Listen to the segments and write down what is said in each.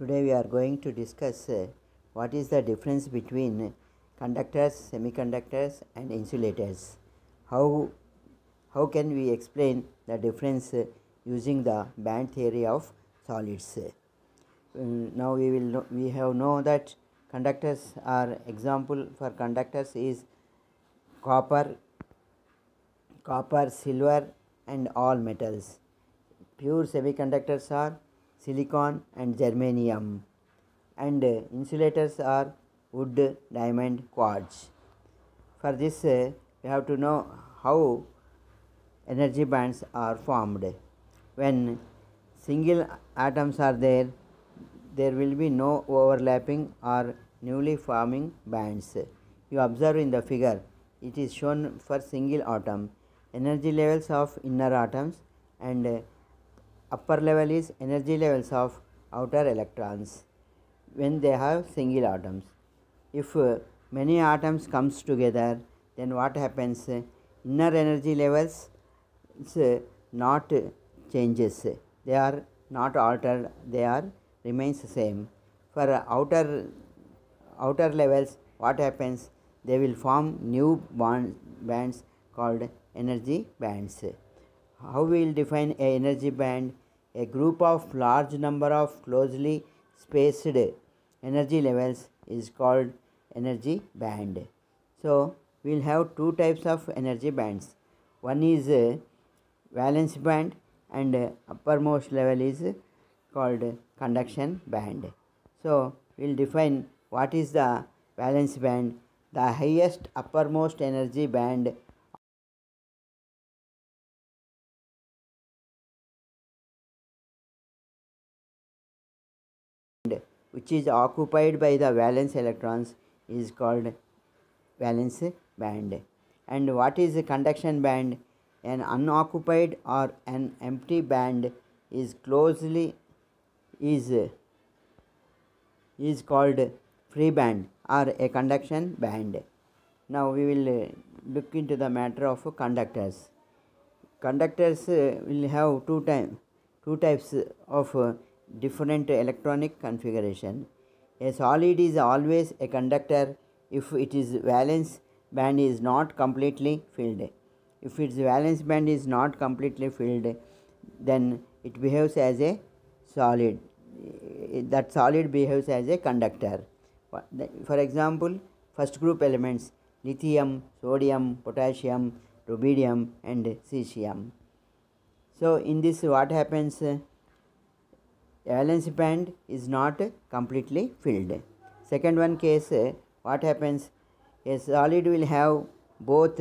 Today we are going to discuss what is the difference between conductors, semiconductors and insulators. How can we explain the difference using the band theory of solids? Now we have know that conductors are example for conductors is copper, silver and all metals. Pure semiconductors are silicon and germanium, and insulators are wood, diamond, quartz. For this, we have to know how energy bands are formed. When single atoms are there, there will be no overlapping or newly forming bands. You observe in the figure, it is shown for single atom. Energy levels of inner atoms and upper level is energy levels of outer electrons when they have single atoms. If many atoms comes together, then what happens? Inner energy levels not changes, they are not altered, they are remains same. For outer levels, what happens? They will form new bands called energy bands. How we will define a energy band? A group of large number of closely spaced energy levels is called energy band. So we will have two types of energy bands. One is valence band and uppermost level is called conduction band. So we will define what is the valence band. The highest uppermost energy band which is occupied by the valence electrons is called valence band. And what is a conduction band? An unoccupied or an empty band is is called free band or a conduction band. Now we will look into the matter of conductors. Conductors will have two types of different electronic configuration. A solid is always a conductor if its valence band is not completely filled. If its valence band is not completely filled, then it behaves as a solid. That solid behaves as a conductor. For example, first group elements lithium, sodium, potassium, rubidium and cesium. So in this what happens? Valence band is not completely filled. Second one case, what happens? A solid will have both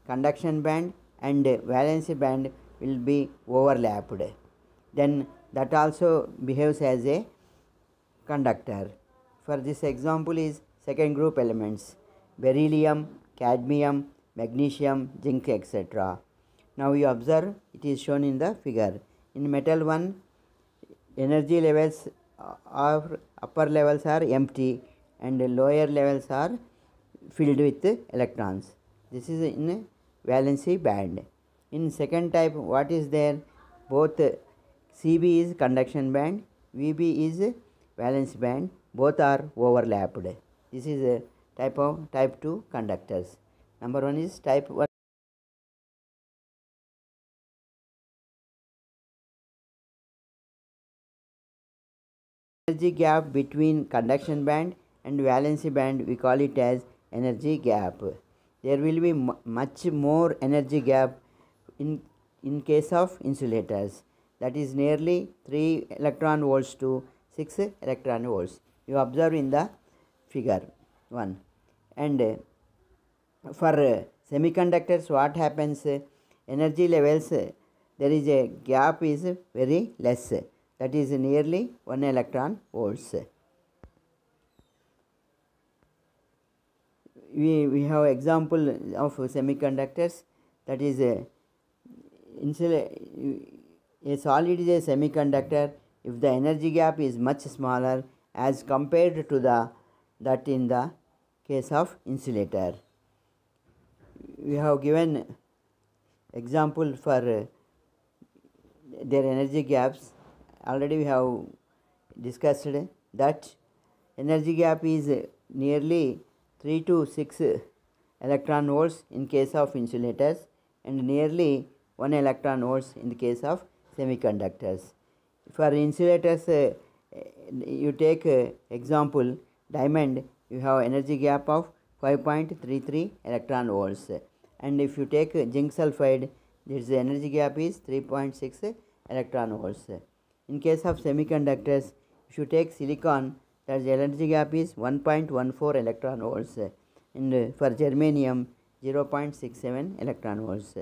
conduction band and valence band will be overlapped. Then that also behaves as a conductor. For this example is second group elements beryllium, cadmium, magnesium, zinc, etc. Now you observe it is shown in the figure. In metal 1, energy levels of upper levels are empty and lower levels are filled with electrons. This is in valency band. In second type, what is there? Both Cb is conduction band, Vb is valence band, both are overlapped. This is a type 2 conductors. Number 1 is type 1. Energy gap between conduction band and valency band, we call it as energy gap. There will be much more energy gap in case of insulators, that is nearly 3 electron volts to 6 electron volts. You observe in the figure 1. And for semiconductors, what happens? Energy levels, there is a gap is very less, that is nearly 1 electron volts. We have example of semiconductors, that is a solid is a semiconductor if the energy gap is much smaller as compared to that in the case of insulator. We have given example for their energy gaps. Already we have discussed that energy gap is nearly 3 to 6 electron volts in case of insulators and nearly 1 electron volts in the case of semiconductors. For insulators, you take example diamond, you have energy gap of 5.33 electron volts, and if you take zinc sulfide, its energy gap is 3.6 electron volts. In case of semiconductors, if you take silicon, that energy gap is 1.14 electron volts, and for germanium 0.67 electron volts.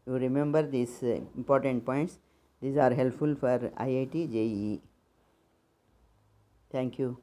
You remember these important points. These are helpful for IIT JEE. Thank you.